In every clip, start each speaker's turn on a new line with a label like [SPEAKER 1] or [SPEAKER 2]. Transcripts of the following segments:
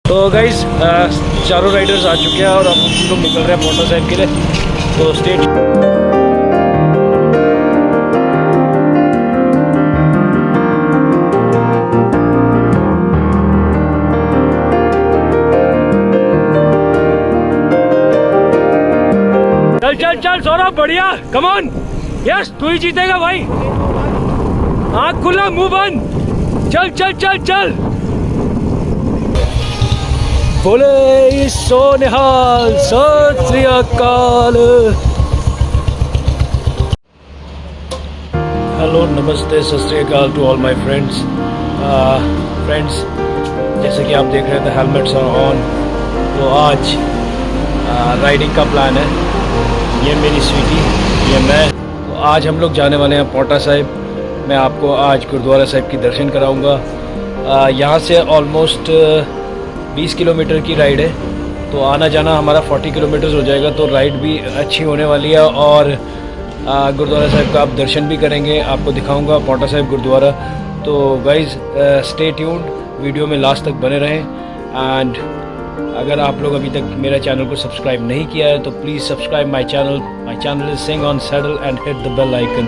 [SPEAKER 1] तो गाइस चारों राइडर्स आ चुके हैं और अब हम लोग निकल रहे हैं पोटा साहिब के लिए। तो स्टेट चल चल चल सौरभ, बढ़िया, कम ऑन, यस तू ही जीतेगा भाई। आँख खुला मुंह बंद, चल चल चल चल। बोले सो निहाल, सत श्री अकाल। हेलो, नमस्ते, Sat Shri Akal to all my friends. Friends, जैसे कि आप देख रहे थे हेलमेट्स आर ऑन। तो आज राइडिंग का प्लान है। ये मेरी स्वीटी, ये मैं। तो आज हम लोग जाने वाले हैं पोटा साहिब। मैं आपको आज गुरुद्वारा साहिब की दर्शन कराऊंगा। यहाँ से ऑलमोस्ट 20 किलोमीटर की राइड है। तो आना जाना हमारा 40 किलोमीटर हो जाएगा। तो राइड भी अच्छी होने वाली है और गुरुद्वारा साहिब का आप दर्शन भी करेंगे। आपको दिखाऊंगा पोटा साहिब गुरुद्वारा। तो गाइज़ स्टे ट्यून्ड, वीडियो में लास्ट तक बने रहें। एंड अगर आप लोग अभी तक मेरा चैनल को सब्सक्राइब नहीं किया है तो please subscribe my channel is Singh on saddle and hit the bell icon.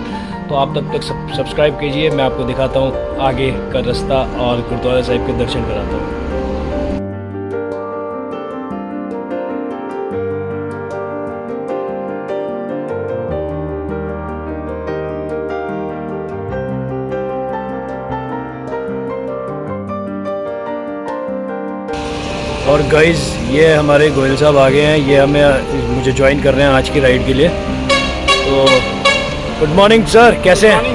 [SPEAKER 1] तो आप तब तक सब्सक्राइब कीजिए। मैं आपको दिखाता हूँ आगे का रास्ता और गुरुद्वारा साहिब के दर्शन कराता हूँ। और गाइज़ ये हमारे गोयल साहब आ गए हैं। ये मुझे ज्वाइन कर रहे हैं आज की राइड के लिए। तो गुड मॉर्निंग सर, कैसे हैं?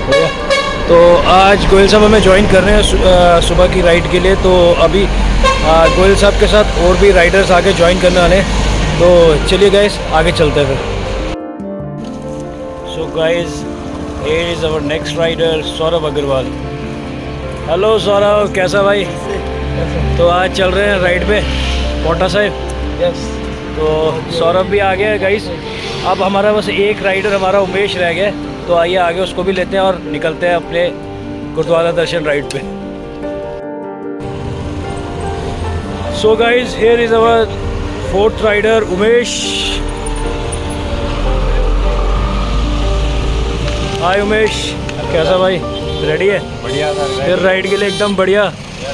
[SPEAKER 1] बढ़िया। तो आज गोयल साहब हमें ज्वाइन कर रहे हैं सुबह की राइड के लिए। तो अभी गोयल साहब के साथ और भी राइडर्स आगे ज्वाइन करने वाले हैं। तो चलिए गाइज़ आगे चलते हैं फिर। So guys, here is our next rider Saurabh Agarwal. Hello Saurabh, कैसा भाई? तो आज चल रहे हैं राइड पे पोटा साहिब। यस। तो सौरभ भी आ गया है गाइस। अब हमारा बस एक राइडर हमारा उमेश रह गया। तो आइए आगे उसको भी लेते हैं और निकलते हैं अपने गुरुद्वारा दर्शन राइड पे। So guys, here is our fourth rider Umesh. Hi Umesh, कैसा भाई? रेडी है? बढ़िया था फिर राइड के लिए, एकदम बढ़िया।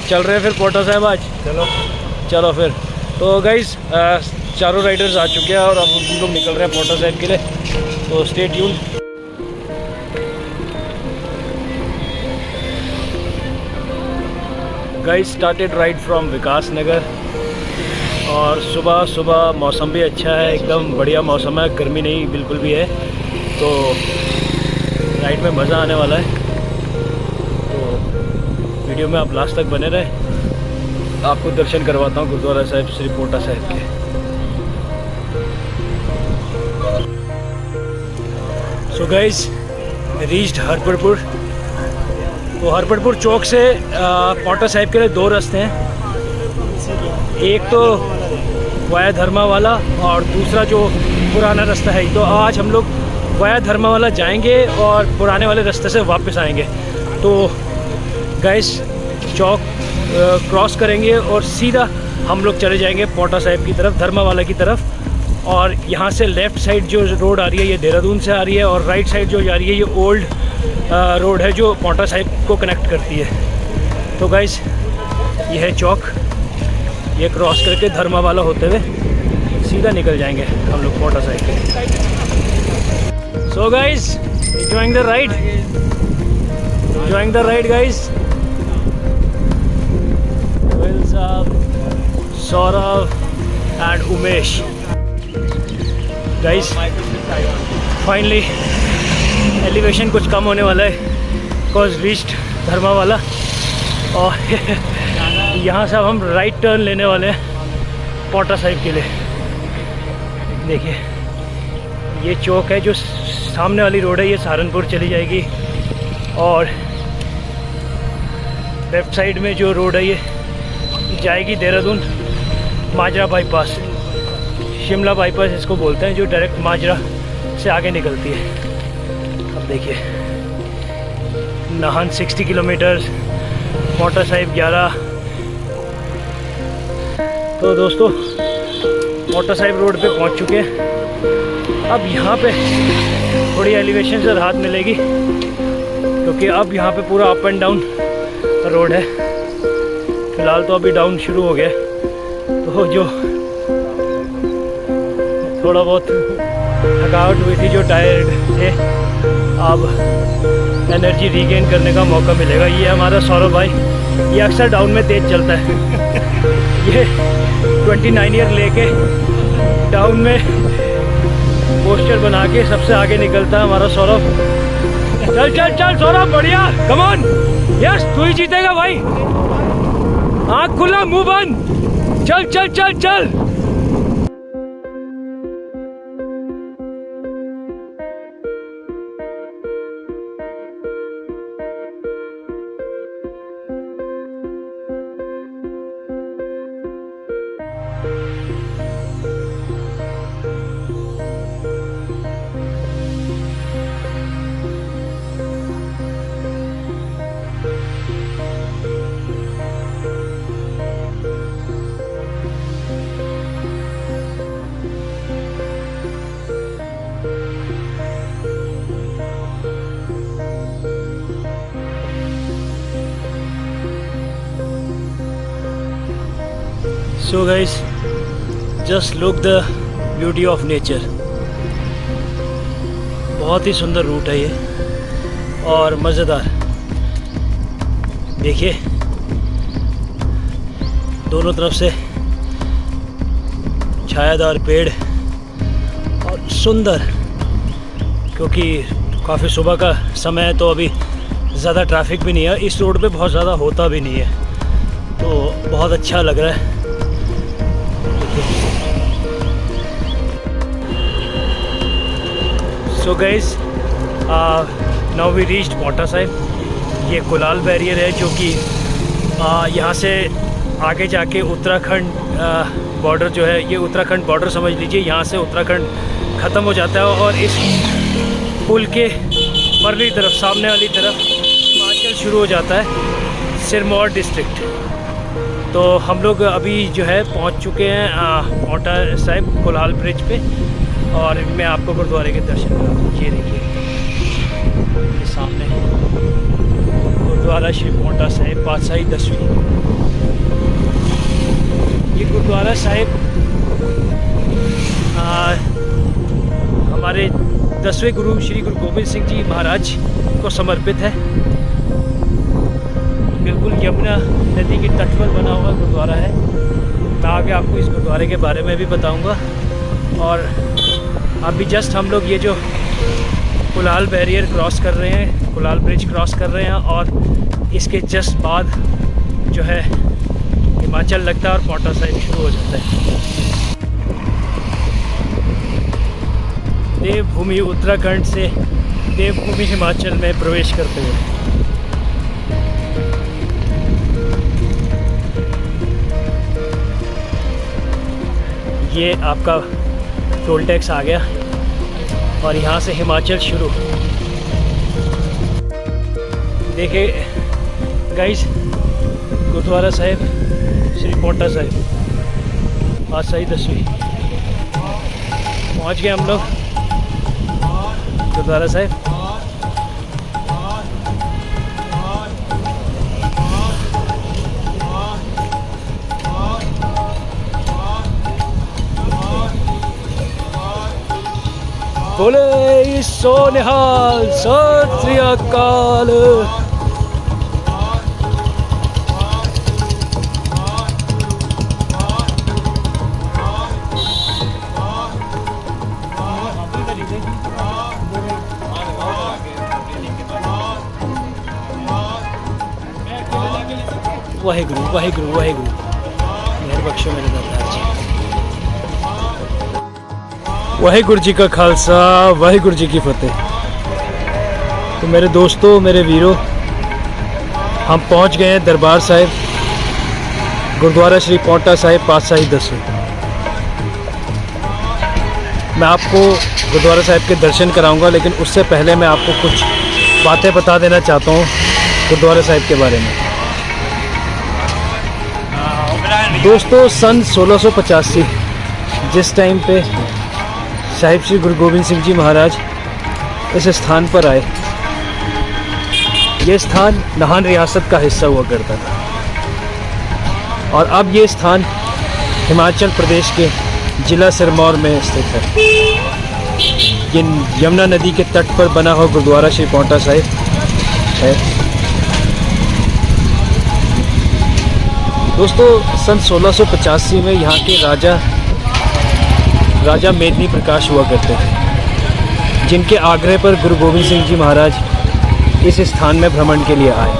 [SPEAKER 1] चल रहे हैं फिर पोटा साहिब आज। चलो फिर। तो गाइस चारों राइडर्स आ चुके हैं और अब हम लोग निकल रहे हैं पोटा साहिब के लिए। तो stay tuned. Guys started ride from Vikas Nagar. और सुबह सुबह मौसम भी अच्छा है, एकदम बढ़िया मौसम है, गर्मी नहीं बिल्कुल भी है। तो राइड में मज़ा आने वाला है। वीडियो में आप लास्ट तक बने रहे। आपको दर्शन करवाता हूँ गुरुद्वारा साहिब श्री पोटा साहिब के। So guys, reached Harparpur. तो हरपरपुर चौक से पोटा साहिब के लिए दो रास्ते हैं। एक तो वाया धर्मा वाला और दूसरा जो पुराना रास्ता है। तो आज हम लोग वाया धर्मा वाला जाएंगे और पुराने वाले रास्ते से वापस आएंगे। तो गाइस चौक क्रॉस करेंगे और सीधा हम लोग चले जाएंगे पोटा साहिब की तरफ, धर्मावाला की तरफ। और यहाँ से लेफ़्ट साइड जो रोड आ रही है ये देहरादून से आ रही है और राइट साइड जो जा रही है ये ओल्ड रोड है जो पोटा साहिब को कनेक्ट करती है। तो गाइस ये है चौक। ये क्रॉस करके धर्मावाला होते हुए सीधा निकल जाएंगे हम लोग पोटा साहिब के। So guys, enjoying the ride, guys. Saurabh and Umesh. Guys finally elevation कुछ कम होने वाला है, बिकॉज रीच्ड धर्मावाला। और यहाँ से अब हम राइट टर्न लेने वाले हैं पोटा साहिब के लिए। देखिए ये चौक है, जो सामने वाली रोड है ये सहारनपुर चली जाएगी और लेफ्ट साइड में जो रोड है ये जाएगी देहरादून माजरा बाईपास, शिमला बाईपास इसको बोलते हैं, जो डायरेक्ट माजरा से आगे निकलती है। अब देखिए नाहन 60 किलोमीटर, पांवटा साहिब 11। तो दोस्तों पांवटा साहिब रोड पे पहुंच चुके हैं। अब यहाँ पे थोड़ी एलिवेशन से राहत मिलेगी क्योंकि अब यहाँ पे पूरा अप एंड डाउन रोड है। फिलहाल तो अभी डाउन शुरू हो गया, तो जो थोड़ा बहुत थकावट हुई थी, जो टायर्ड थे, अब एनर्जी रीगेन करने का मौका मिलेगा। ये हमारा सौरभ भाई, ये अक्सर डाउन में तेज चलता है। ये 29 ईयर लेके डाउन में पोस्टर बना के सबसे आगे निकलता है हमारा सौरभ। चल चल चल सौरभ, बढ़िया, कम ऑन, यस तू ही जीतेगा भाई। आँख खुला मुंह बंद, चल चल चल चल। So guys, just look the beauty of nature। बहुत ही सुंदर रूट है ये और मज़ेदार। देखिए दोनों तरफ से छायादार पेड़ और सुंदर, क्योंकि काफ़ी सुबह का समय है तो अभी ज़्यादा ट्रैफिक भी नहीं है। इस रोड पे बहुत ज़्यादा होता भी नहीं है, तो बहुत अच्छा लग रहा है। So guys, now we reached Paonta Sahib. ये कुलाल बैरियर है जो कि यहाँ से आगे जाके उत्तराखंड बॉर्डर जो है, ये उत्तराखंड बॉर्डर समझ लीजिए। यहाँ से उत्तराखंड ख़त्म हो जाता है और इस पुल के परली तरफ, सामने वाली तरफ हिमाचल शुरू हो जाता है, सिरमौर डिस्ट्रिक्ट। तो हम लोग अभी जो है पहुँच चुके हैं पांवटा साहिब कुलाल ब्रिज पे, और मैं आपको गुरुद्वारे के दर्शन कराऊँ। ये देखिए ये सामने गुरुद्वारा श्री पांवटा साहिब पातशाही 10वीं। ये गुरुद्वारा साहिब हमारे 10वें गुरु श्री गुरु गोबिंद सिंह जी महाराज को समर्पित है। बिल्कुल यमुना नदी के तट पर बना हुआ गुरुद्वारा है। मैं आगे आपको इस गुरुद्वारे के बारे में भी बताऊंगा। और अभी जस्ट हम लोग ये जो कुलाल बैरियर क्रॉस कर रहे हैं, कुलाल ब्रिज क्रॉस कर रहे हैं, और इसके जस्ट बाद जो है हिमाचल लगता है और पांवटा साहिब शुरू हो जाता है। देवभूमि उत्तराखंड से देवभूमि हिमाचल में प्रवेश करते हुए। ये आपका टोल टैक्स आ गया और यहाँ से हिमाचल शुरू। देखिए गाइस, गुरुद्वारा साहिब श्री पांवटा साहिब पातशाही 10वीं। पहुँच गए हम लोग गुरुद्वारा साहिब। बोले सो निहाल, सत श्री अकाल। वाहिगुरु वाहिगुरु वाहिगुरु, मेहर बख्शो मेरे दाता जी। वाहिगुरु जी का खालसा, वाहिगुरु जी की फतेह। तो मेरे दोस्तों, मेरे वीरों, हम पहुंच गए हैं दरबार साहिब, गुरुद्वारा श्री पांवटा साहिब पातशाही 10वीं। मैं आपको गुरुद्वारा साहिब के दर्शन कराऊंगा, लेकिन उससे पहले मैं आपको कुछ बातें बता देना चाहता हूँ गुरुद्वारा साहिब के बारे में। दोस्तों सन 1685 जिस टाइम पे साहिब श्री गुरु गोविंद सिंह जी महाराज इस स्थान पर आए, ये स्थान नाहन रियासत का हिस्सा हुआ करता था और अब ये स्थान हिमाचल प्रदेश के जिला सिरमौर में स्थित है। ये यमुना नदी के तट पर बना हुआ गुरुद्वारा श्री पांवटा साहिब है। दोस्तों सन 1685 में यहाँ के राजा मेदिनी प्रकाश हुआ करते थे, जिनके आग्रह पर गुरु गोविंद सिंह जी महाराज इस स्थान में भ्रमण के लिए आए।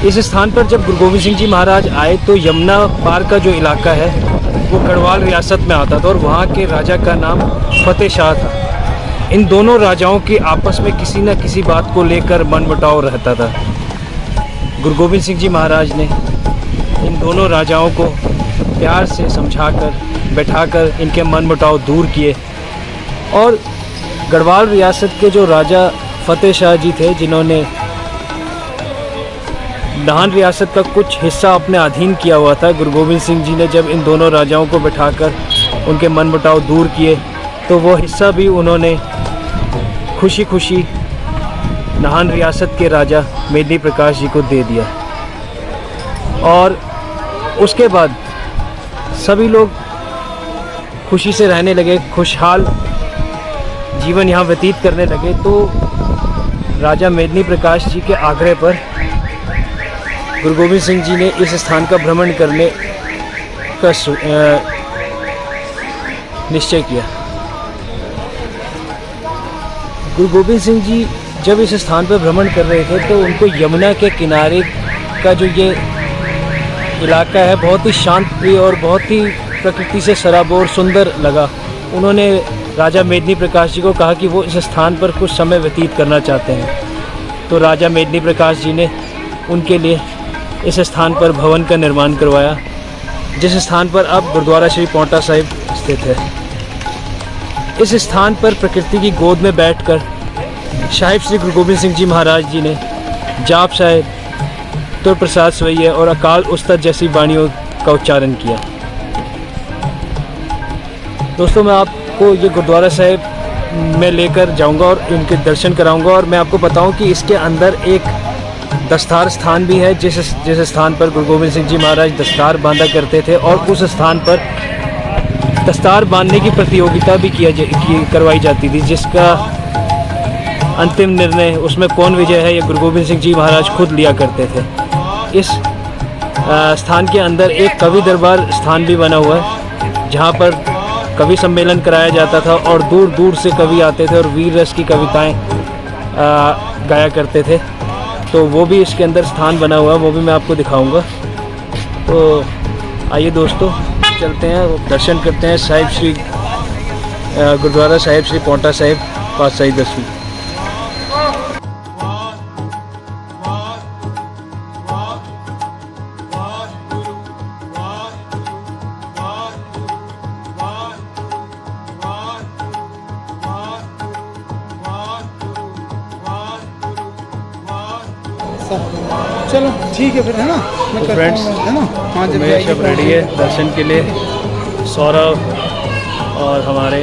[SPEAKER 1] इस स्थान पर जब गुरु गोविंद सिंह जी महाराज आए तो यमुना पार का जो इलाका है वो गढ़वाल रियासत में आता था और वहाँ के राजा का नाम फतेह शाह था। इन दोनों राजाओं के आपस में किसी न किसी बात को लेकर मनमुटाव रहता था। गुरु गोविंद सिंह जी महाराज ने इन दोनों राजाओं को प्यार से समझाकर बैठाकर इनके मनमुटाव दूर किए और गढ़वाल रियासत के जो राजा फतेह शाह जी थे, जिन्होंने नाहन रियासत का कुछ हिस्सा अपने अधीन किया हुआ था, गुरु गोविंद सिंह जी ने जब इन दोनों राजाओं को बैठाकर उनके मनमुटाव दूर किए तो वो हिस्सा भी उन्होंने खुशी खुशी नाहन रियासत के राजा मेदिनी प्रकाश जी को दे दिया। और उसके बाद सभी लोग खुशी से रहने लगे, खुशहाल जीवन यहाँ व्यतीत करने लगे। तो राजा मेदिनी प्रकाश जी के आग्रह पर गुरु गोविंद सिंह जी ने इस स्थान का भ्रमण करने का निश्चय किया। गुरु गोविंद सिंह जी जब इस स्थान पर भ्रमण कर रहे थे तो उनको यमुना के किनारे का जो ये इलाका है बहुत ही शांत प्रिय और बहुत ही प्रकृति से सराबोर सुंदर लगा। उन्होंने राजा मेदिनी प्रकाश जी को कहा कि वो इस स्थान पर कुछ समय व्यतीत करना चाहते हैं। तो राजा मेदिनी प्रकाश जी ने उनके लिए इस स्थान पर भवन का निर्माण करवाया, जिस स्थान पर अब गुरुद्वारा श्री पांवटा साहिब स्थित है। इस स्थान पर प्रकृति की गोद में बैठकर साहिब श्री गुरु गोविंद सिंह जी महाराज जी ने जाप साहिब, तुर प्रसाद स्वैया और अकाल उस्तत जैसी वाणियों का उच्चारण किया। दोस्तों मैं आपको ये गुरुद्वारा साहिब में लेकर जाऊंगा और इनके दर्शन कराऊंगा और मैं आपको बताऊं कि इसके अंदर एक दस्तार स्थान भी है, जिस स्थान पर गुरु गोविंद सिंह जी महाराज दस्तार बांधा करते थे और उस स्थान पर दस्तार बांधने की प्रतियोगिता भी करवाई जाती थी, जिसका अंतिम निर्णय उसमें कौन विजय है ये गुरु गोविंद सिंह जी महाराज खुद लिया करते थे। इस स्थान के अंदर एक कवि दरबार स्थान भी बना हुआ है, जहाँ पर कवि सम्मेलन कराया जाता था और दूर दूर से कवि आते थे और वीर रस की कविताएं गाया करते थे। तो वो भी इसके अंदर स्थान बना हुआ है, वो भी मैं आपको दिखाऊंगा। तो आइए दोस्तों चलते हैं, दर्शन करते हैं साहिब श्री गुरुद्वारा साहिब श्री पांवटा साहिब पातशाही 10वीं।
[SPEAKER 2] चलो ठीक है फिर, है ना। मैं
[SPEAKER 1] तो फ्रेंड्स
[SPEAKER 2] है ना, हाँ जब
[SPEAKER 1] सब रेडी है दर्शन के लिए, सौरभ और हमारे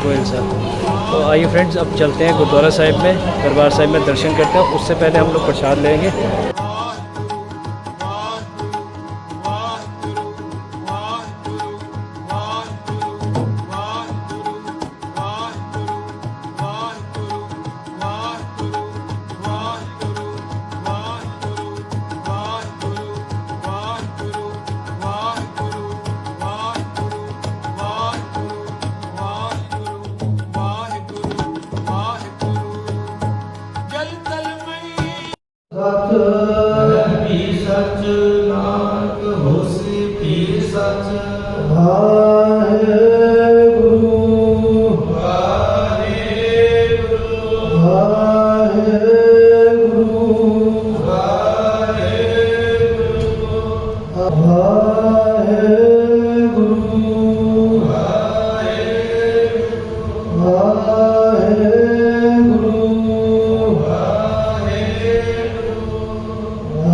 [SPEAKER 1] गोयल साहब। तो आइए फ्रेंड्स अब चलते हैं गुरुद्वारा साहिब में, दरबार साहिब में दर्शन करते हैं। उससे पहले हम लोग प्रसाद लेंगे।
[SPEAKER 3] सच नानक होसी भी सच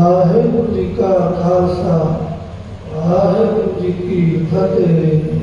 [SPEAKER 3] ਵਾਹਿਗੁਰੂ ਜੀ ਕਾ ਖਾਲਸਾ ਵਾਹਿਗੁਰੂ ਜੀ ਕੀ ਫਤਿਹ।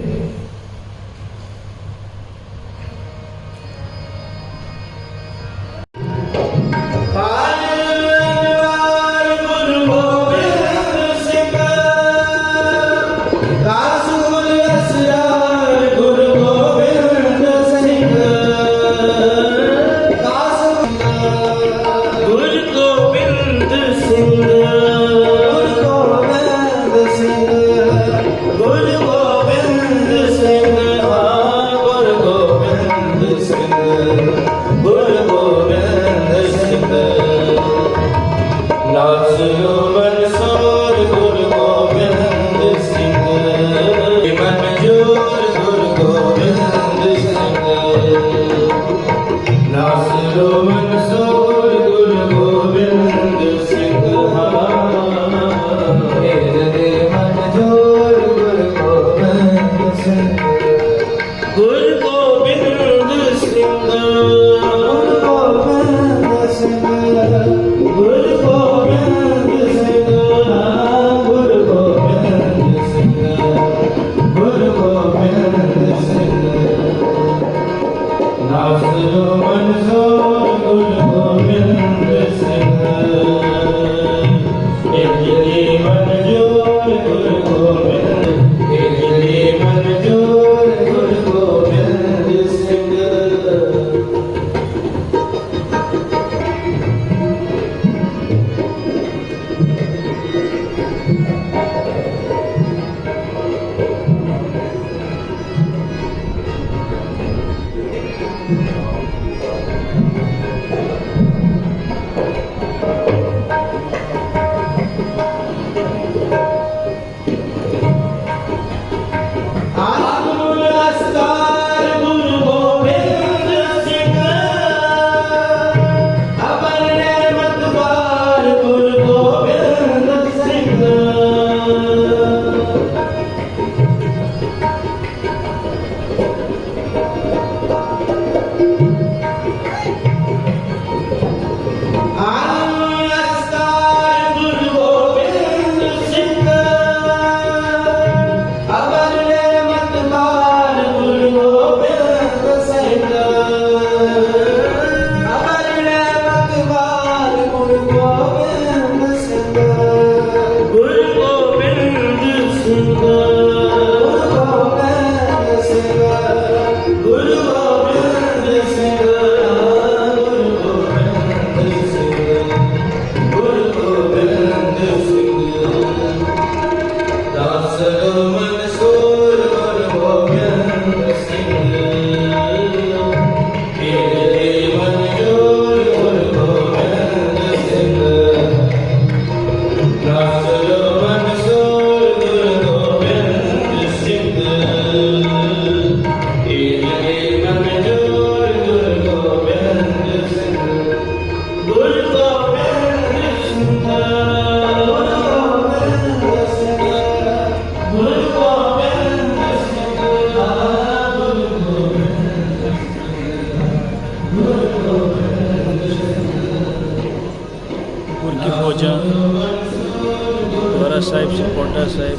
[SPEAKER 1] गुरुद्वारा साहिब से पौंटा साहिब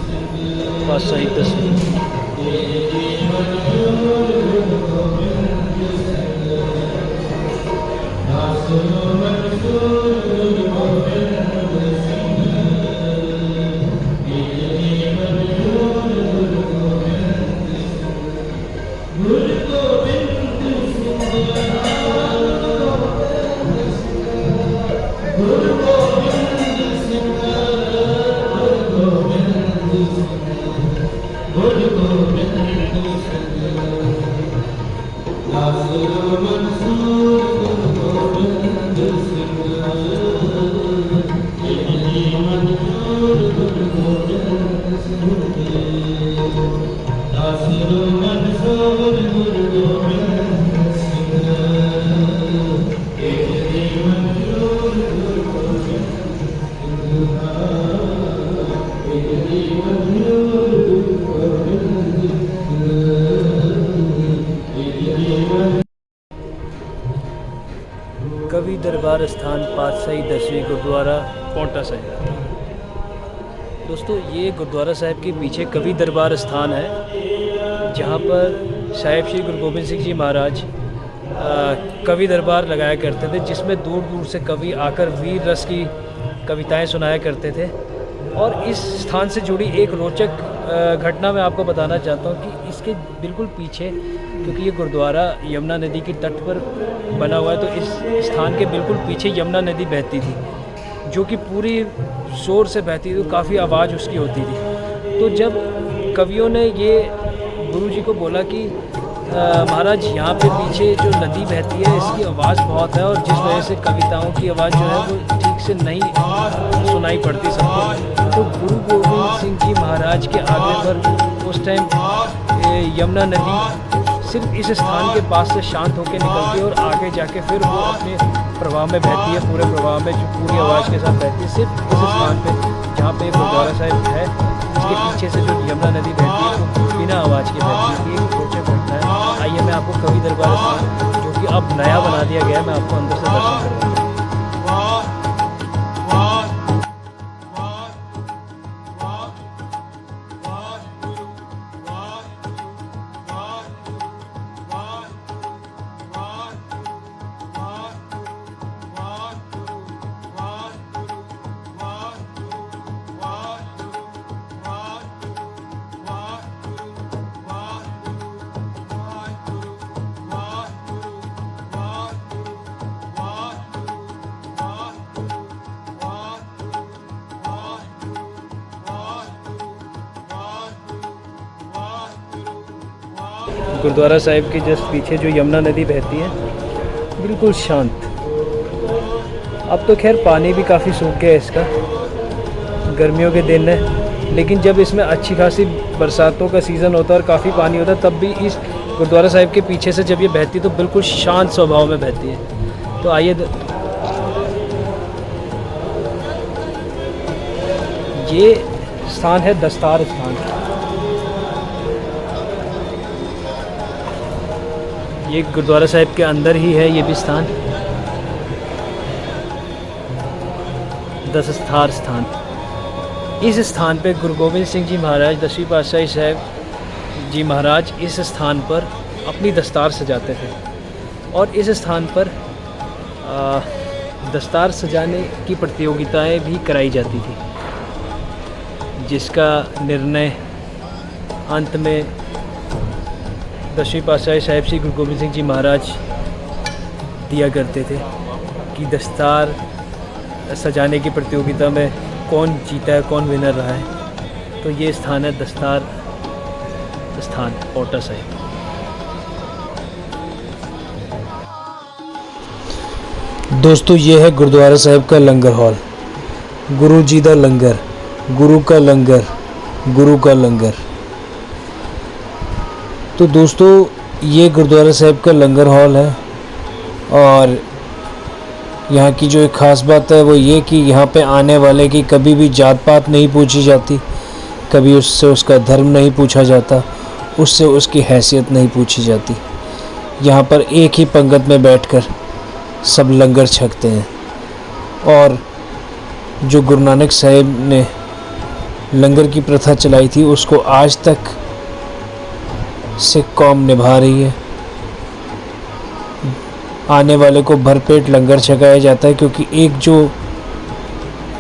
[SPEAKER 1] पातशाही दसवीं। कवि दरबार स्थान पातशाही दसवीं गुरुद्वारा पौंटा साहिब। दोस्तों ये गुरुद्वारा साहिब के पीछे कवि दरबार स्थान है, जहाँ पर साहिब श्री गुरु गोबिंद सिंह जी महाराज कवि दरबार लगाया करते थे, जिसमें दूर दूर से कवि आकर वीर रस की कविताएं सुनाया करते थे। और इस स्थान से जुड़ी एक रोचक घटना मैं आपको बताना चाहता हूँ कि इसके बिल्कुल पीछे, क्योंकि ये गुरुद्वारा यमुना नदी के तट पर बना हुआ है, तो इस स्थान के बिल्कुल पीछे यमुना नदी बहती थी, जो कि पूरी ज़ोर से बहती थी, तो काफ़ी आवाज़ उसकी होती थी। तो जब कवियों ने ये गुरु जी को बोला कि महाराज यहाँ पे पीछे जो नदी बहती है इसकी आवाज़ बहुत है, और जिस वजह से कविताओं की आवाज़ जो है वो ठीक से नहीं सुनाई पड़ती सबको, तो गुरु गोविंद सिंह जी महाराज के आगे पर उस टाइम यमुना नदी सिर्फ इस स्थान के पास से शांत होकर निकलती है और आगे जाके फिर वो अपने प्रवाह में बहती है, पूरे प्रवाह में जो पूरी आवाज़ के साथ बहती है। सिर्फ इस स्थान पे जहाँ पे गुरुद्वारा साहिब है, इसके पीछे से जो यमुना नदी बहती है वो बिना आवाज़ के बहती है। एक रोचक घटना है। आइए मैं आपको कवि दरबार स्थान, जो कि अब नया बना दिया गया है, मैं आपको अंदर से दर्शन करवाऊँ। गुरुद्वारा साहिब के जस्ट पीछे जो यमुना नदी बहती है, बिल्कुल शांत। अब तो खैर पानी भी काफ़ी सूख गया है इसका, गर्मियों के दिन है, लेकिन जब इसमें अच्छी खासी बरसातों का सीज़न होता है और काफ़ी पानी होता है, तब भी इस गुरुद्वारा साहिब के पीछे से जब ये बहती है तो बिल्कुल शांत स्वभाव में बहती है। तो आइए, ये स्थान है दस्तार स्थान। ये गुरुद्वारा साहिब के अंदर ही है ये भी स्थान, दस्तार स्थान। इस स्थान पे गुरु गोबिंद सिंह जी महाराज, 10वीं पातशाही साहिब जी महाराज इस स्थान पर अपनी दस्तार सजाते थे, और इस स्थान पर दस्तार सजाने की प्रतियोगिताएं भी कराई जाती थी, जिसका निर्णय अंत में 10वीं पातशाही साहिब श्री गुरु गोबिंद सिंह जी महाराज दिया करते थे कि दस्तार सजाने की प्रतियोगिता में कौन जीता है, कौन विनर रहा है। तो ये स्थान है दस्तार स्थान, पौंटा साहिब। दोस्तों ये है गुरुद्वारा साहिब का लंगर हॉल। गुरु जी दा लंगर, गुरु का लंगर, गुरु का लंगर। तो दोस्तों ये गुरुद्वारा साहिब का लंगर हॉल है, और यहाँ की जो एक ख़ास बात है वो ये कि यहाँ पे आने वाले की कभी भी जात पात नहीं पूछी जाती, कभी उससे उसका धर्म नहीं पूछा जाता, उससे उसकी हैसियत नहीं पूछी जाती। यहाँ पर एक ही पंगत में बैठकर सब लंगर छकते हैं, और जो गुरु नानक साहिब ने लंगर की प्रथा चलाई थी उसको आज तक सिख कौम निभा रही है। आने वाले को भरपेट लंगर छकाया जाता है, क्योंकि एक जो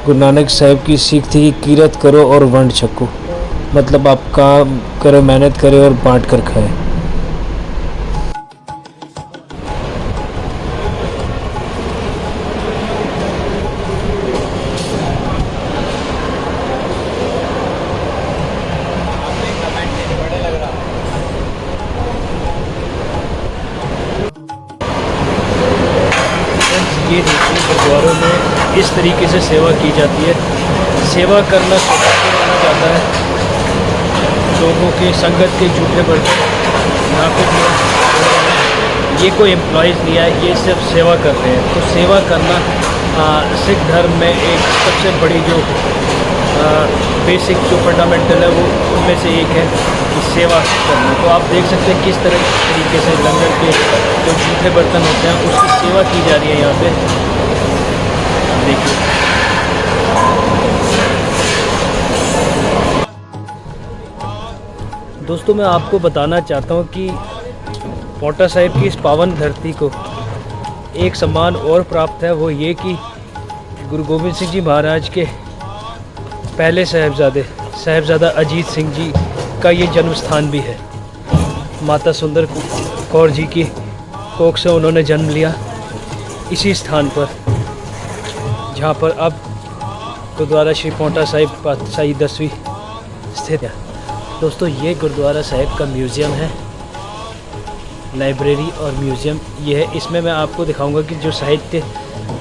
[SPEAKER 1] गुरु नानक साहिब की सीख थी कि कीरत करो और वंड छको, मतलब आप काम करो, मेहनत करें और बांट कर खाएं। ये देखिए गुरुद्वारों में इस तरीके से सेवा की जाती है। सेवा करना स्वभाव माना जाता है। लोगों के संगत के झूठे बर्तन यहाँ पे ये कोई एम्प्लॉयज़ नहीं है, ये सिर्फ सेवा कर रहे हैं। तो सेवा करना सिख धर्म में एक सबसे बड़ी जो बेसिक जो फंडामेंटल है वो उनमें से एक है कि सेवा करना। तो आप देख सकते हैं किस तरीके से लंगर के जो जूठे बर्तन होते हैं उसकी सेवा की जा रही है यहाँ पे। देखिए दोस्तों मैं आपको बताना चाहता हूँ कि पांवटा साहिब की इस पावन धरती को एक सम्मान और प्राप्त है, वो ये कि गुरु गोबिंद सिंह जी महाराज के पहले साहिबजादा अजीत सिंह जी का ये जन्म स्थान भी है। माता सुंदर कौर जी की कोख से उन्होंने जन्म लिया इसी स्थान पर, जहाँ पर अब गुरुद्वारा श्री पांवटा साहिब पातशाही 10वीं स्थित है। दोस्तों ये गुरुद्वारा साहिब का म्यूज़ियम है, लाइब्रेरी और म्यूज़ियम ये है। इसमें मैं आपको दिखाऊंगा कि जो साहित्य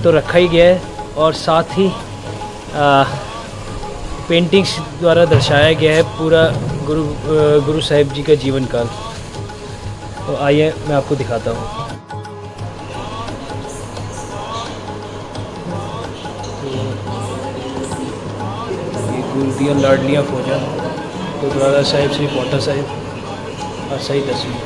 [SPEAKER 1] तो रखा ही गया है और साथ ही पेंटिंग्स द्वारा दर्शाया गया है पूरा गुरु साहिब जी का जीवन काल। तो आइए मैं आपको दिखाता हूँ। ये गुरुदियाँ लाडलियाँ फौजा गुरुद्वारा साहिब श्री पांवटा साहिब पातशाही 10वीं।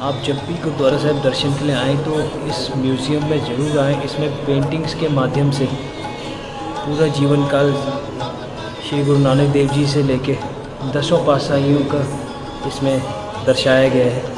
[SPEAKER 1] आप जब भी गुरुद्वारा साहिब दर्शन के लिए आएँ तो इस म्यूज़ियम में ज़रूर आएँ। इसमें पेंटिंग्स के माध्यम से पूरा जीवन काल श्री गुरु नानक देव जी से लेके 10 पातशाहियों का इसमें दर्शाया गया है।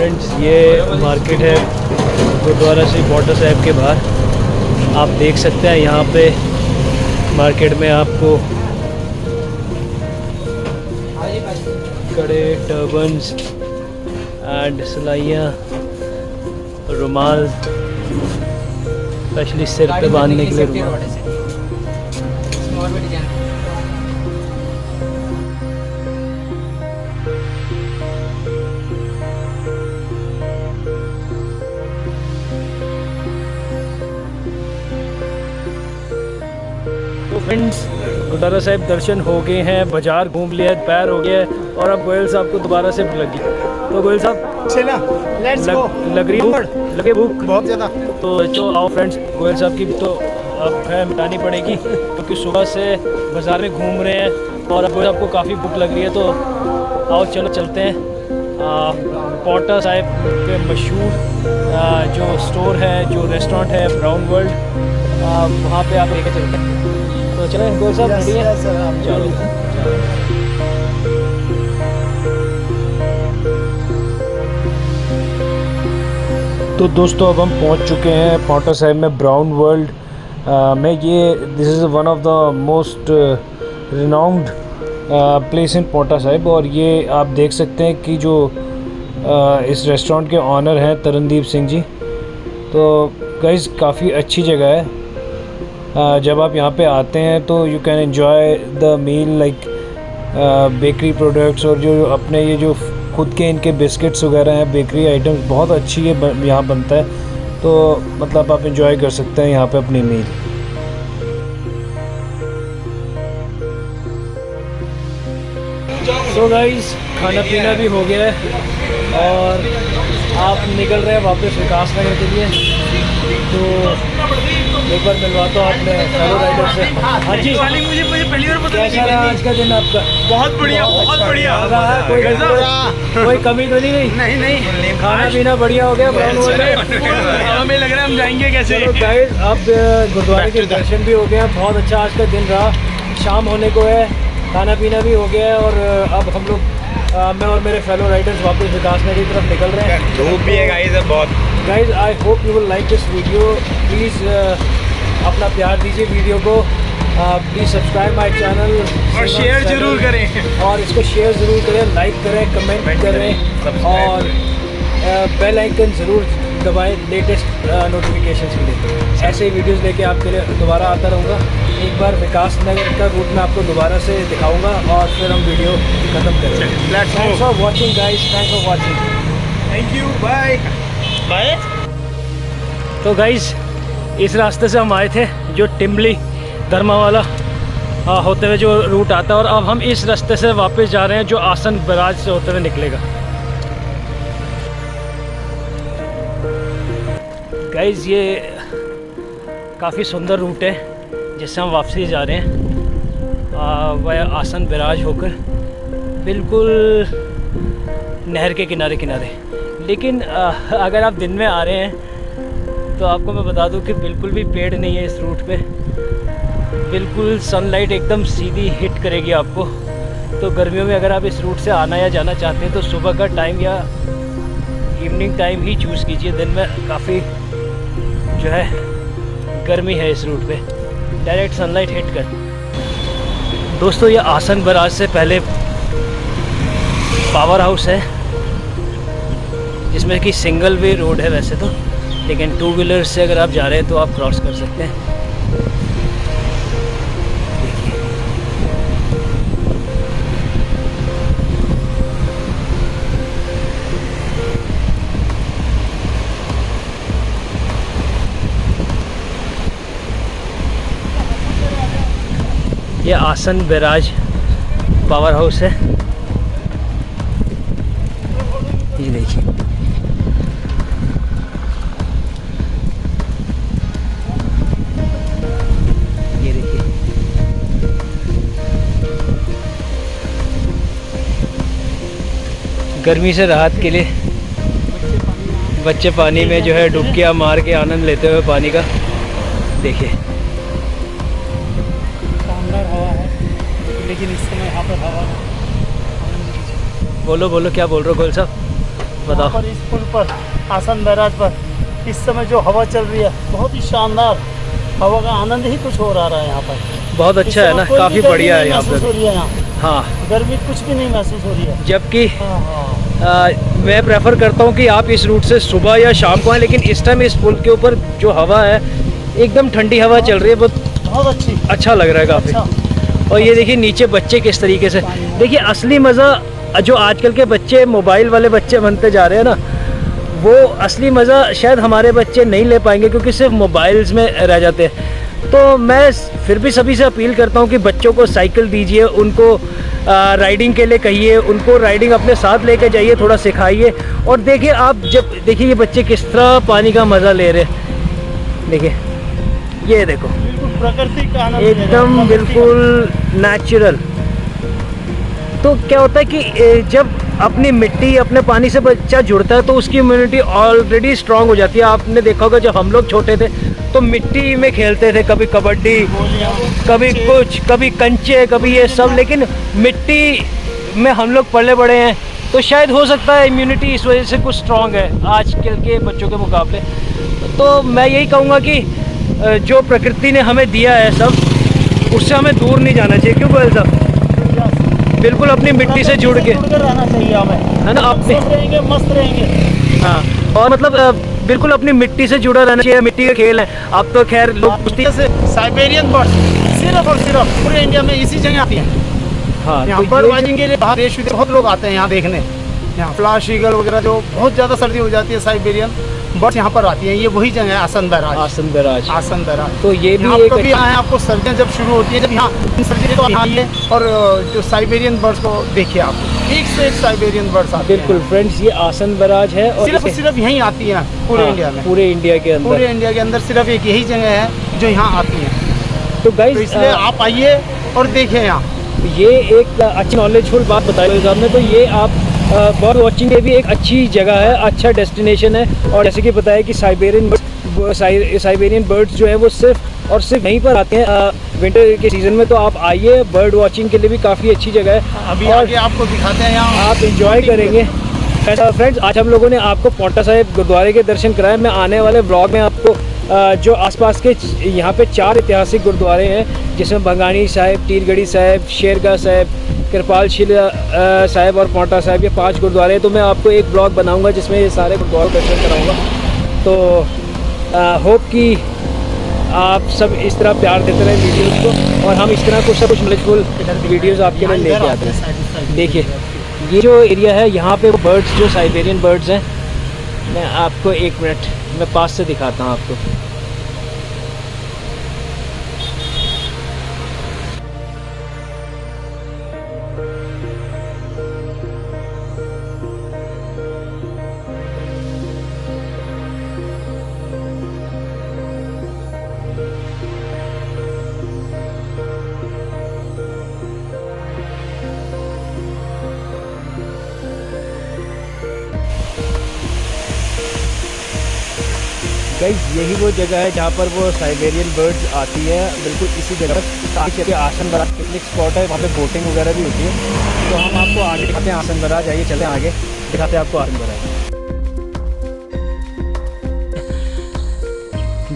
[SPEAKER 1] फ्रेंड्स ये मार्केट है गुरुद्वारा श्री पांवटा साहिब के बाहर। आप देख सकते हैं यहाँ पे मार्केट में आपको कड़े, टर्बन्स एंड सिलाइयाँ, रुमाल, स्पेशली सिर पे बांधने के लिए रुमाल। फ्रेंड्स गुरुद्वारा साहिब दर्शन हो गए हैं, बाजार घूम लिया, पैर हो गया है और अब गोयल साहब को दोबारा से लगी। तो गोयल साहब
[SPEAKER 2] चला लेट्स गो।
[SPEAKER 1] लग रही लगे भूख
[SPEAKER 2] बहुत ज़्यादा।
[SPEAKER 1] तो आओ फ्रेंड्स, गोयल साहब की तो अब है मिटानी पड़ेगी क्योंकि सुबह से बाज़ार में घूम रहे हैं और अब गोयल साहब को काफ़ी भूख लग रही है। तो आओ चलो चलते हैं पांवटा साहिब के मशहूर जो स्टोर है, जो रेस्टोरेंट है ब्राउन वर्ल्ड, वहाँ पे आप लेके चलते हैं। तो चलें गोयल साहब, रेडी है? चलो। तो दोस्तों अब हम पहुंच चुके हैं पांवटा साहिब में ब्राउन वर्ल्ड में। ये this is one of the most renowned place in Paonta Sahib और ये आप देख सकते हैं कि जो इस रेस्टोरेंट के ऑनर हैं तरनदीप सिंह जी। तो गाइस काफ़ी अच्छी जगह है। जब आप यहाँ पे आते हैं तो you can enjoy the meal like bakery products और जो अपने ये जो खुद के इनके बिस्किट्स वगैरह हैं, बेकरी आइटम्स बहुत अच्छी है यहाँ बनता है। तो मतलब आप एंजॉय कर सकते हैं यहाँ पे अपनी मील। तो गाइस खाना पीना भी हो गया है और आप निकल रहे हैं वापस विकास नगर के लिए। तो एक बार मिलवाता हूँ अपने फेलो राइडर से। हाँ जी,
[SPEAKER 2] मुझे पहली बार पता
[SPEAKER 1] कैसा रहा आज का दिन आपका?
[SPEAKER 2] बहुत बढ़िया, बहुत बढ़िया
[SPEAKER 1] रहा है। कोई कमी तो नहीं?
[SPEAKER 2] नहीं
[SPEAKER 1] खाना पीना बढ़िया हो गया ब्राउन वर्ल्ड में?
[SPEAKER 2] हमें लग रहा है हम जाएंगे कैसे।
[SPEAKER 1] चलो गाइस, अब गुरुद्वारे के दर्शन भी हो गए हैं। बहुत अच्छा आज का दिन रहा। शाम होने को है, खाना पीना भी हो गया है और अब हम लोग मैं और मेरे फेलो राइडर्स वापस विकास नगर की तरफ निकल रहे हैं।
[SPEAKER 4] धूप भी है गाइस बहुत।
[SPEAKER 1] Guys I hope you will like this video. Please अपना प्यार दीजिए वीडियो को। प्लीज़ सब्सक्राइब माई चैनल
[SPEAKER 4] और शेयर जरूर करें।
[SPEAKER 1] और इसको शेयर ज़रूर करें, लाइक करें, कमेंट करें और बेल आइकन ज़रूर दबाएं लेटेस्ट नोटिफिकेशंस के लिए। ऐसे ही वीडियोस लेके आपके लिए दोबारा आता रहूँगा। एक बार विकास नगर का रूट मैं आपको दोबारा से दिखाऊंगा और फिर हम वीडियो ख़त्म करेंगे। Thanks for watching guys, thanks for watching,
[SPEAKER 4] thank you, bye bye.
[SPEAKER 1] तो गाइस इस रास्ते से हम आए थे जो टिम्बली धर्मावाला होते हुए जो रूट आता है, और अब हम इस रास्ते से वापस जा रहे हैं जो आसन बराज से होते हुए निकलेगा। गाइस ये काफ़ी सुंदर रूट है जिससे हम वापसी जा रहे हैं वह आसन बराज होकर बिल्कुल नहर के किनारे किनारे। लेकिन अगर आप दिन में आ रहे हैं तो आपको मैं बता दूं कि बिल्कुल भी पेड़ नहीं है इस रूट पे। बिल्कुल सनलाइट एकदम सीधी हिट करेगी आपको। तो गर्मियों में अगर आप इस रूट से आना या जाना चाहते हैं तो सुबह का टाइम या इवनिंग टाइम ही चूज़ कीजिए। दिन में काफ़ी जो है गर्मी है इस रूट पे, डायरेक्ट सनलाइट हिट कर। दोस्तों ये आसन बराज से पहले पावर हाउस है जिसमें कि सिंगल वे रोड है वैसे तो, लेकिन टू व्हीलर से अगर आप जा रहे हैं तो आप क्रॉस कर सकते हैं। ये आसन बैराज पावर हाउस है, ये देखिए। ये देखिए गर्मी से राहत के लिए बच्चे पानी में जो है डुबकियां मार के आनंद लेते हुए पानी का। देखिए
[SPEAKER 2] लेकिन इस समय यहाँ पर हवा
[SPEAKER 1] बोलो बोलो क्या बोल रहे हो गोल साहब, बताओ।
[SPEAKER 2] पर इस पुल पर आसन बैराज पर इस समय जो हवा चल रही है बहुत ही शानदार हवा का आनंद ही कुछ हो रहा है यहाँ पर।
[SPEAKER 1] बहुत अच्छा है ना, काफ़ी बढ़िया है यहाँ
[SPEAKER 2] महसूस हो रही है यहाँ।
[SPEAKER 1] पे। हाँ
[SPEAKER 2] गर्मी कुछ भी नहीं महसूस हो रही है।
[SPEAKER 1] जबकि
[SPEAKER 2] हाँ।
[SPEAKER 1] मैं प्रेफर करता हूँ कि आप इस रूट से सुबह या शाम को आएँ, लेकिन इस टाइम इस पुल के ऊपर जो हवा है एकदम ठंडी हवा चल रही है,
[SPEAKER 2] बहुत अच्छी,
[SPEAKER 1] अच्छा लग रहा है काफ़ी।
[SPEAKER 2] अच्छा।
[SPEAKER 1] और ये देखिए नीचे बच्चे किस तरीके से, देखिए असली मज़ा जो आजकल के बच्चे मोबाइल वाले बच्चे बनते जा रहे हैं ना, वो असली मज़ा शायद हमारे बच्चे नहीं ले पाएंगे क्योंकि सिर्फ मोबाइल्स में रह जाते हैं। तो मैं फिर भी सभी से अपील करता हूँ कि बच्चों को साइकिल दीजिए, उनको राइडिंग के लिए कहिए, उनको राइडिंग अपने साथ लेके जाइए, थोड़ा सिखाइए। और देखिए आप जब देखिए ये बच्चे किस तरह पानी का मज़ा ले रहे हैं। देखिए ये देखो
[SPEAKER 2] प्रकृति का आनंद
[SPEAKER 1] एकदम बिल्कुल नेचुरल। तो क्या होता है कि जब अपनी मिट्टी अपने पानी से बच्चा जुड़ता है तो उसकी इम्यूनिटी ऑलरेडी स्ट्रांग हो जाती है। आपने देखा होगा जब हम लोग छोटे थे तो मिट्टी में खेलते थे, कभी कबड्डी, कभी कुछ, कभी कंचे, कभी ये सब, लेकिन मिट्टी में हम लोग पले बड़े हैं तो शायद हो सकता है इम्यूनिटी इस वजह से कुछ स्ट्रांग है आजकल के बच्चों के मुकाबले। तो मैं यही कहूँगा कि जो प्रकृति ने हमें दिया है सब, उससे हमें दूर नहीं जाना चाहिए। क्यों गोयल साहब? बिल्कुल अपनी मिट्टी से जुड़ के
[SPEAKER 2] रहना चाहिए हमें,
[SPEAKER 1] है ना। अपने
[SPEAKER 2] रहेंगे मस्त रहेंगे।
[SPEAKER 1] हाँ, और मतलब बिल्कुल अपनी मिट्टी से जुड़ा रहना चाहिए। मिट्टी के खेल हैं। अब तो खैर लोग
[SPEAKER 2] साइबेरियन बर्ड्स सिर्फ और सिर्फ पूरे इंडिया में इसी जगह आती हैं।
[SPEAKER 1] हाँ,
[SPEAKER 2] यहाँ
[SPEAKER 1] तो
[SPEAKER 2] बर्ड वाचिंग के लिए बाहर देश विदेश बहुत लोग आते हैं यहाँ देखने। यहाँ फ्लाश ईगल वगैरह जो बहुत ज़्यादा सर्दी हो जाती है, साइबेरियन बर्ड्स यहाँ पर आती हैं। ये वही जगह है आसन बैराज।
[SPEAKER 1] आसन बैराज,
[SPEAKER 2] आसन बैराज।
[SPEAKER 1] तो ये भी
[SPEAKER 2] यहाँ
[SPEAKER 1] एक
[SPEAKER 2] कभी आए आपको सर्दियाँ जब शुरू होती है, जब यहाँ सर्दी तो यहाँ आइए और जो साइबेरियन बर्ड्स को देखिए आप, एक से एक साइबेरियन बर्ड्स आते हैं।
[SPEAKER 1] बिल्कुल फ्रेंड्स, ये आसन बैराज है और
[SPEAKER 2] सिर्फ यहीं आती है पूरे इंडिया में।
[SPEAKER 1] पूरे इंडिया के अंदर,
[SPEAKER 2] पूरे इंडिया के अंदर सिर्फ एक यही जगह है जो यहाँ आती है।
[SPEAKER 1] तो गाइस
[SPEAKER 2] इसलिए आप आइए और देखिए यहाँ।
[SPEAKER 1] ये एक अच्छी नॉलेजफुल बात बताई साहब ने। तो ये आप बर्ड वॉचिंग के भी एक अच्छी जगह है, अच्छा डेस्टिनेशन है। और जैसे कि बताया कि साइबेरियन साइबेरियन बर्ड्स जो है वो सिर्फ और सिर्फ यहीं पर आते हैं विंटर के सीज़न में। तो आप आइए, बर्ड वॉचिंग के लिए भी काफ़ी अच्छी जगह है।
[SPEAKER 2] अभी
[SPEAKER 1] और
[SPEAKER 2] आगे आपको दिखाते हैं, यहाँ
[SPEAKER 1] आप इंजॉय करेंगे। ऐसा फ्रेंड्स, आज हम लोगों ने आपको पौंटा साहिब गुरुद्वारे के दर्शन कराए। मैं आने वाले ब्लॉग में आपको जो आसपास के यहाँ पे 4 ऐतिहासिक गुरुद्वारे हैं, जिसमें बंगानी साहिब, टीरगढ़ी साहिब, शेरगाह साहिब, कृपाल शिला साहिब और पौंटा साहिब, ये 5 गुरुद्वारे हैं। तो मैं आपको एक ब्लॉग बनाऊंगा जिसमें ये सारे गुरुद्वारों का दर्शन कराऊंगा। तो होप कि आप सब इस तरह प्यार देते रहे वीडियोज़ को, और हम इस तरह कुछ नॉलेजफुल वीडियोज़ आपके लिए लेके आते हैं। देखिए ये जो एरिया है, यहाँ पे वो बर्ड्स जो साइबेरियन बर्ड्स हैं, मैं आपको 1 मिनट मैं पास से दिखाता हूँ आपको। गाइस यही वो जगह है जहाँ पर वो साइबेरियन बर्ड्स आती है, बिल्कुल इसी जगह पर। ताकि आसन बराज पिकनिक स्पॉट है, वहाँ पे बोटिंग वगैरह भी होती है। तो हम आपको आगे दिखाते हैं आसन बराज। आइए चलते हैं आगे, दिखाते हैं आपको आसन बराज।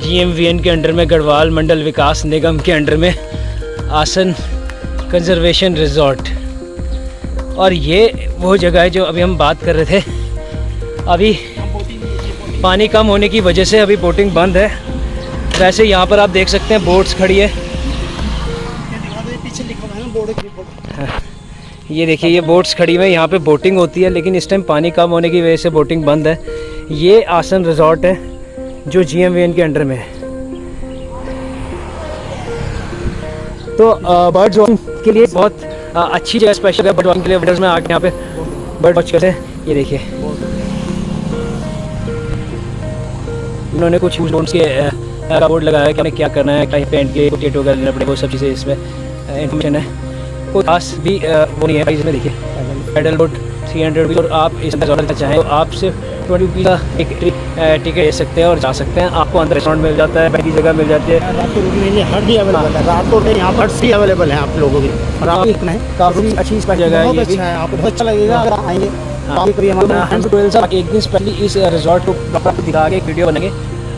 [SPEAKER 1] GMVN के अंडर में, गढ़वाल मंडल विकास निगम के अंडर में आसन कंजर्वेशन रिजॉर्ट। और ये वो जगह है जो अभी हम बात कर रहे थे। अभी पानी कम होने की वजह से अभी बोटिंग बंद है। वैसे यहाँ पर आप देख सकते हैं बोट्स खड़ी है। ये देखिए ये बोट्स खड़ी हुई है, यहाँ पे बोटिंग होती है, लेकिन इस टाइम पानी कम होने की वजह से बोटिंग बंद है। ये आसन रिजॉर्ट है जो GMVN के अंडर में है। तो बर्ड वॉचिंग के लिए बहुत अच्छी जगह, स्पेशल है बर्ड वॉचिंग के लिए। विंटर्स में आके यहाँ पे बर्ड वॉच करते हैं। ये देखिए उन्होंने कुछ यूज के बोर्ड लगाया है कि हमें क्या करना है, क्या पेंट के टिकट वगैरह लेना पड़ेगा, वो सब चीज़ें इसमें इन्फॉर्मेशन है। कोई खास भी वो नहीं है। इसमें देखिए पैडल बोट 300 रुपीज़, और आप इसमें ऑर्डर चाहें तो आप सिर्फ 20 रुपीज़ का एक टिकट ले सकते हैं और जा सकते हैं। आपको अंदर रेस्टोरेंट मिल जाता है, बैठी जगह मिल जाती है।
[SPEAKER 2] रात को रुकने के लिए हट भी अवेलेबल है, रात को यहाँ पर हट भी अवेलेबल है आप लोगों की। और आप रुकना है,
[SPEAKER 1] काफ़ी अच्छी जगह है,
[SPEAKER 2] बहुत
[SPEAKER 1] ये भी
[SPEAKER 2] अच्छा है, आपको बहुत अच्छा लगेगा अगर आएंगे।
[SPEAKER 1] एक दिन स्पेशली इस रिजॉर्ट को दिखा के एक वीडियो बनेंगे।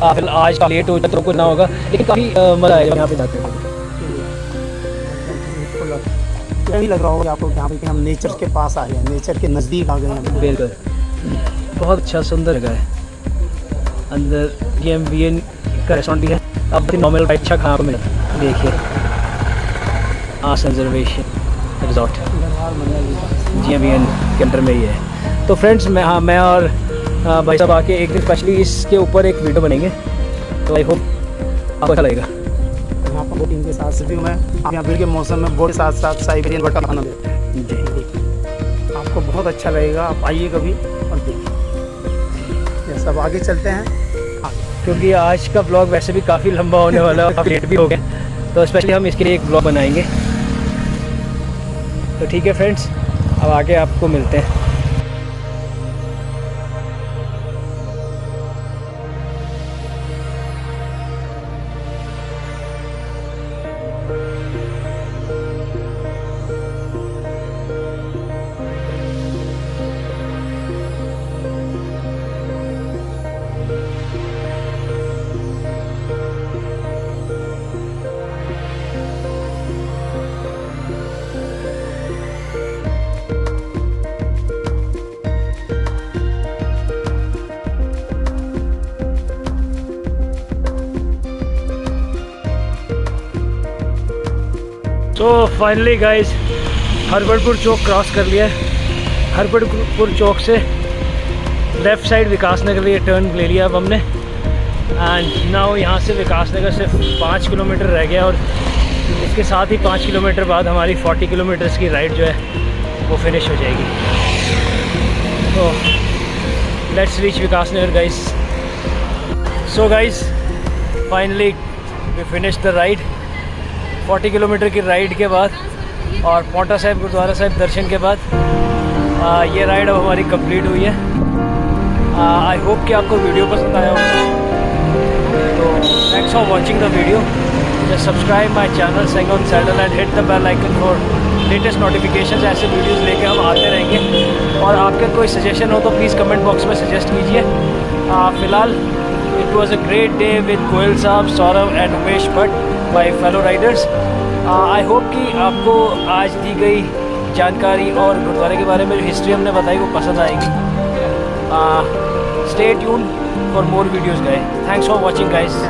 [SPEAKER 1] फिर आज का लेट हो जाए तो कुछ ना होगा, लेकिन काफ़ी मज़ा आएगा यहाँ पे जाते हैं।
[SPEAKER 2] यही लग रहा होगा आपको यहाँ पे कि हम नेचर के पास आ गए, नेचर के नज़दीक आ गए हैं।
[SPEAKER 1] बिल्कुल, बहुत अच्छा सुंदर जगह है। अंदर GMVN का रेस्टोरेंट भी है। अब नॉर्मल अच्छा खाना मिला। देखिए आसन कंजर्वेशन रिजॉर्ट GMVN के अंदर में ही है। तो फ्रेंड्स मैं और भाई साहब आके एक दिन स्पेशली इसके ऊपर एक वीडियो बनेंगे। तो आई होप आपको अच्छा लगेगा।
[SPEAKER 2] यहाँ पर बोटिंग के साथ व्यू में आप यहाँ भीड़ के मौसम में बोट के साथ साथ साइबेरियन बर्ड का खाना देते हैं जी। आपको बहुत अच्छा लगेगा, आप आइए कभी और देखिए। ये सब आगे चलते हैं
[SPEAKER 1] क्योंकि आज का ब्लॉग वैसे भी काफ़ी लंबा होने वाला है, काफ़ी लेट भी हो गया, तो स्पेशली हम इसके लिए एक ब्लॉग बनाएंगे। तो ठीक है फ्रेंड्स, अब आगे आपको मिलते हैं। तो फाइनली गाइस हरबड़पुर चौक क्रॉस कर लिया। हरबड़पुर चौक से लेफ़्ट साइड विकास नगर लिए टर्न ले लिया अब हमने। एंड नाउ यहाँ से विकास नगर सिर्फ 5 किलोमीटर रह गया, और इसके साथ ही 5 किलोमीटर बाद हमारी 40 किलोमीटर्स की राइड जो है वो फिनिश हो जाएगी। तो let's reach Vikas Nagar guys. So guys finally we finish the ride. 40 kilometre की राइड के बाद और पौंटा साहिब गुरुद्वारा साहिब दर्शन के बाद ये राइड अब हमारी कंप्लीट हुई है। आई होप कि आपको वीडियो पसंद आया होगा। for watching the video. Just subscribe my channel Singh on Saddle and hit the bell icon for latest notifications. ऐसे वीडियोस लेके हम आते रहेंगे और आपके कोई सजेशन हो तो प्लीज़ कमेंट बॉक्स में सजेस्ट कीजिए. फ़िलहाल it was a great day with Goyal साहब, Saurabh and Umesh Bhatt, my fellow riders. I hope कि आपको आज दी गई जानकारी और गुरुद्वारे के बारे में जो हिस्ट्री हमने बताई वो पसंद आएगी. Stay tuned for more videos guys. Thanks for watching guys.